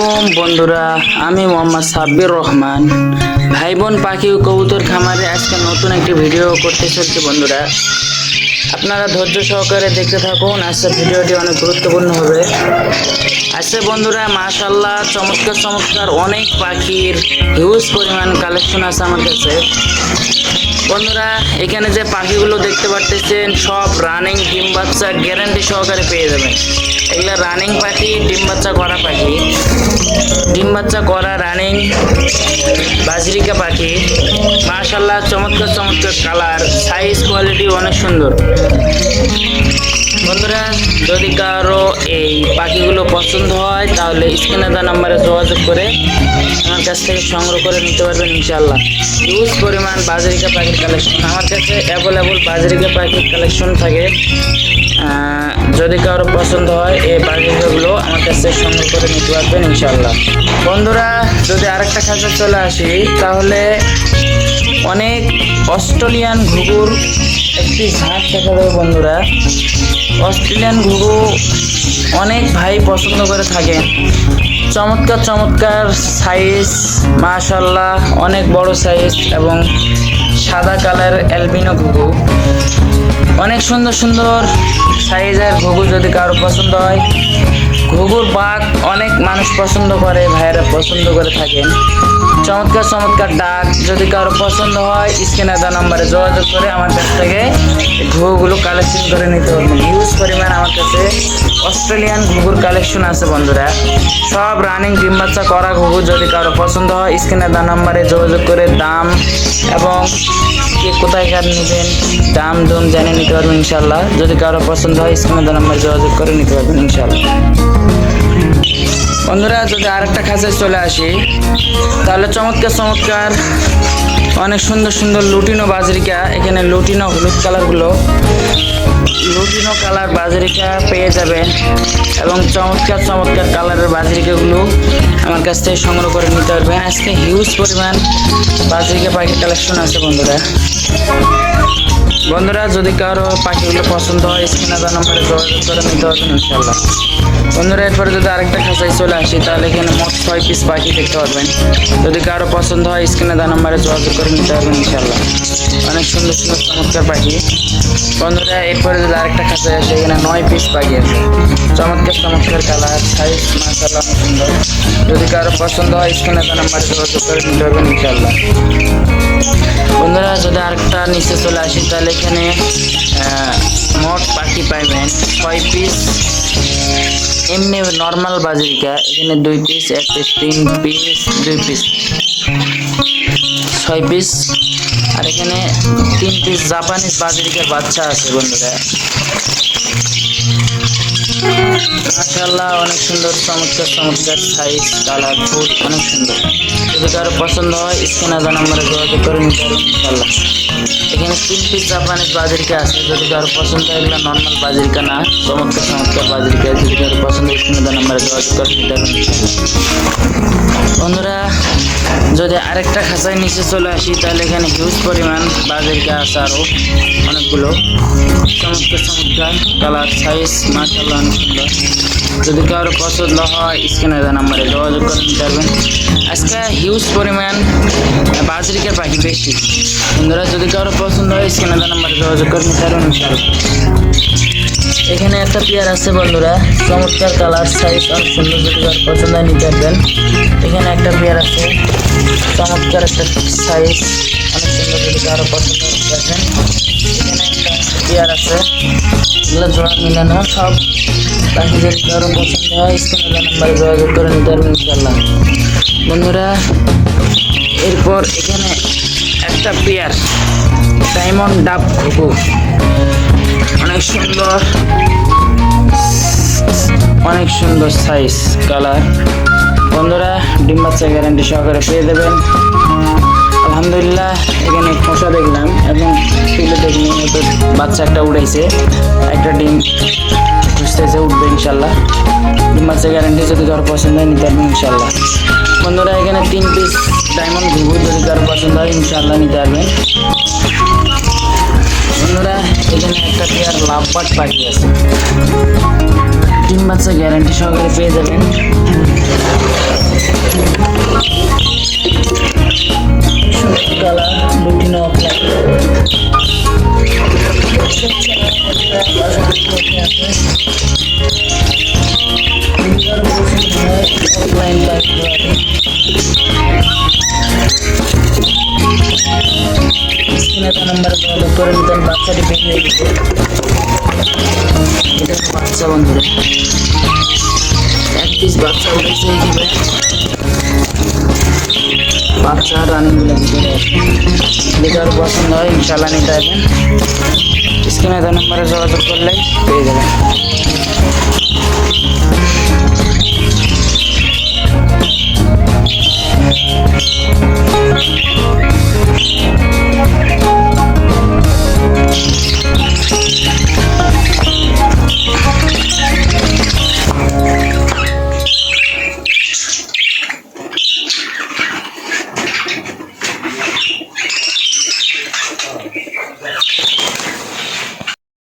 আলাইকুম বন্ধুরা, আমি মোহাম্মদ সাব্বির রহমান। ভাই বোন পাখি ও কবুতর খামারে আজকে নতুন একটি ভিডিও করতে চলছে। বন্ধুরা, আপনারা ধৈর্য সহকারে দেখতে থাকুন। আজকে ভিডিওটি অনেক গুরুত্বপূর্ণ হবে। আজকে বন্ধুরা মাশাআল্লাহ চমৎকার চমৎকার অনেক পাখির হিউজ পরিমাণ কালেকশন আছে আমার কাছে। বন্ধুরা, এখানে যে পাখিগুলো দেখতে পারতেছেন সব রানিং ডিম বাচ্চা গ্যারান্টি সহকারে পেয়ে যাবেন। এগুলো রানিং পাখি, ডিম বাচ্চা করা পাখি, ডিম বাচ্চা করা রানিং বাজরিকা পাখি। মাশাআল্লাহ চমৎকার চমৎকার কালার, সাইজ, কোয়ালিটি অনেক সুন্দর। বন্ধুরা, যদি কারো এই পাখিগুলো পছন্দ হয় তাহলে স্ক্রিনে দেওয়া নাম্বারে যোগাযোগ করে আমার কাছ থেকে সংগ্রহ করে নিতে পারবেন ইনশাআল্লাহ। হিউজ পরিমাণ বাজরিকা পাখির কালেকশন আমার কাছে অ্যাভেলেবল বাজরিকা পাখির কালেকশন থাকে। যদি কারো পছন্দ হয় এই বাজরিকাগুলো আমার কাছ থেকে সংগ্রহ করে নিতে পারবেন ইনশাআল্লাহ। বন্ধুরা, যদি আরেকটা খাঁচা চলে আসি তাহলে অনেক অস্ট্রেলিয়ান ঘুঘুর একটি ঝাঁক দেখা যাবে। বন্ধুরা, অস্ট্রেলিয়ান ঘুঘু অনেক ভাই পছন্দ করে থাকে। চমৎকার চমৎকার সাইজ, মাশাআল্লাহ অনেক বড় সাইজ এবং সাদা কালার অ্যালবিনো ঘুঘু, অনেক সুন্দর সুন্দর সাইজের ঘুঘু যদি কারো পছন্দ হয়। ঘুঘুর বাঘ অনেক মানুষ পছন্দ করে, ভাইয়েরা পছন্দ করে থাকেন। চমৎকার চমৎকার ডাক যদি কারো পছন্দ হয় স্ক্রিনে দেওয়া নাম্বারে যোগাযোগ করে আমার কাছ থেকে ঘুঘুগুলো কালেকশন করে নিতে পারবেন। হিউজ পরিমাণ আমার কাছে অস্ট্রেলিয়ান ঘুঘুর কালেকশন আছে। বন্ধুরা, সব রানিং ডিম বাচ্চা করা ঘুঘু যদি কারো পছন্দ হয় স্ক্রিনে দেওয়া নাম্বারে যোগাযোগ করে দাম এবং কে কোথায় কার নেবেন দাম দুম জেনে নিতে পারবেন ইনশাআল্লাহ। যদি কারো পছন্দ হয় স্ক্রিনে দেওয়া নাম্বারে যোগাযোগ করে নিতে পারবেন ইনশাআল্লাহ। বন্ধুরা, যদি আরেকটা খাঁচায় চলে আসি তাহলে চমৎকার চমৎকার অনেক সুন্দর সুন্দর লুটিনো বাজরিকা, এখানে লুটিনো হলুদ কালারগুলো, লুটিনো কালার বাজরিকা পেয়ে যাবেন এবং চমৎকার চমৎকার কালারের বাজরিকাগুলো আমার কাছ থেকে সংগ্রহ করে নিতে পারবেন। আজকে হিউজ পরিমাণ বাজরিকা পাখির কালেকশন আছে। বন্ধুরা, যদি কারো পাখিগুলো পছন্দ হয় স্ক্রিনে দেওয়া নাম্বারে যোগাযোগ করে নিতে পারবেন ইনশাআল্লাহ। বন্ধুরা, এরপরে যদি আরেকটা খাঁচায় চলে আসি তাহলে এখানে মোট 6 পিস পাখি দেখতে পারবেন। যদি কারো পছন্দ হয় স্ক্রিনে দেওয়া নাম্বারে যোগাযোগ করে নিতে পারবেন ইনশাআল্লাহ। অনেক সুন্দর সুন্দর চমৎকার পাখি। বন্ধুরা, এরপরে যদি আরেকটা খাঁচায় আসে এখানে 9 পিস পাখি আছে। চমৎকার চমৎকার কালার, সাইজ মাশাআল্লাহ অনেক সুন্দর। যদি কারো পছন্দ হয় স্ক্রিনে দেওয়া নাম্বারে যোগাযোগ করে নিতে পারবেন ইনশাআল্লাহ। বন্ধুরা, যদি আরেকটা নিচে চলে আসি তাহলে এখানে মোট পাখি পাইবেন 6 পিস এমনি নর্মাল বাজরিকা, এখানে 2 piece, 1 piece, 3 piece, 2 piece, 6 piece. আর এখানে 3 পিস জাপানিজ বাজরিকার বাচ্চা আছে। বন্ধুরা, মাশাআল্লাহ অনেক সুন্দর চমৎকার চমৎকার সাইজ, কালার, ফুল অনেক সুন্দর। যদি কারো পছন্দ হয় স্ক্রিনে দেওয়া নাম্বারে যোগাযোগ করে নিতে পারবেন ইনশাআল্লাহ। এখানে 3 পিস জাপানিজ বাজরিকা আছে। যদি কারো পছন্দ হয়, এগুলো নর্মাল বাজরিকা না, চমৎকার চমৎকার বাজরিকা। যদি কারো পছন্দ স্ক্রিনে দেওয়া নাম্বারে যোগাযোগ করে নিতে পারবেন ইনশাআল্লাহ। বন্ধুরা, যদি আরেকটা খাঁচায় নিচে চলে আসি তাহলে এখানে হিউজ পরিমাণ বাজরিকা আছে, আরও অনেকগুলো চমৎকার চমৎকার কালার, সাইজ মাশাআল্লাহ অনেক সুন্দর। যদি কারো পছন্দ হয় স্ক্রিনে দেওয়া নাম্বারে যোগাযোগ করে নিতে পারবেন। আজকে হিউজ পরিমাণ বাজরিকার পাখি বেশি। বন্ধুরা, যদি কারো পছন্দ হয় স্ক্রিনে দেওয়া নাম্বারে যোগাযোগ করে নিতে পারবেন ইনশাআল্লাহ। এখানে একটা পেয়ার আছে। বন্ধুরা, চমৎকার কালার, সাইজ অনেক সুন্দর। যদি কারো পছন্দ হয় নিতে পারবেন। এখানে একটা পেয়ার আছে, চমৎকার একটা সাইজ অনেক সুন্দর। যদি কারো পছন্দ হয় নিতে পারবেন। এখানে একটা পেয়ার আছে, এগুলো জোড়া মিলানো সব পাখি। যদি কারো পছন্দ হয় স্ক্রিনে দেওয়া নাম্বারে যোগাযোগ করে নিতে পারবেন ইনশাআল্লাহ। বন্ধুরা, এরপর এখানে একটা পেয়ার ডায়মন্ড ডাব ঘুঘু, অনেক সুন্দর, অনেক সুন্দর সাইজ, কালার। বন্ধুরা, ডিম বাচ্চা গ্যারান্টি সহকারে পেয়ে দেবেন আলহামদুলিল্লাহ। এখানে খোসা দেখলাম এবং তুলে দেখিনি, তো বাচ্চা একটা উড়াইছে, একটা ডিম খুঁজতেছে, উঠবে ইনশাল্লাহ। ডিম বাচ্চা গ্যারান্টি। যদি কারো পছন্দ হয় নিতে পারবেন ইনশাল্লাহ। বন্ধুরা, এখানে 3 পিস ডায়মন্ড ঘুঘু, যদি কারো পছন্দ হয় ইনশাল্লাহ নিতে পারবেন। বন্ধুরা, এখানে একটা পেয়ার লাভবার্ড পাখি আছে। ডিম বাচ্চা গ্যারান্টি সহকারে পেয়ে যাবেন। কালার লুটিনো অফলাইন স্ক্রিনে তার নাম্বার যোগাযোগ করে নিতেন। বাচ্চাটি বের হয়ে গেছে, এটা হলো বাচ্চা বন্ধুরা, এক পিস বাচ্চা উঠেছে এই দিবে। বাচ্চা রানিং গুলো ভিতরে যদি আর পছন্দ হয় ইনশাল্লাহ নিতে পারবেন। স্ক্রিনে তার নাম্বারে যোগাযোগ করলেই পেয়ে যাবেন।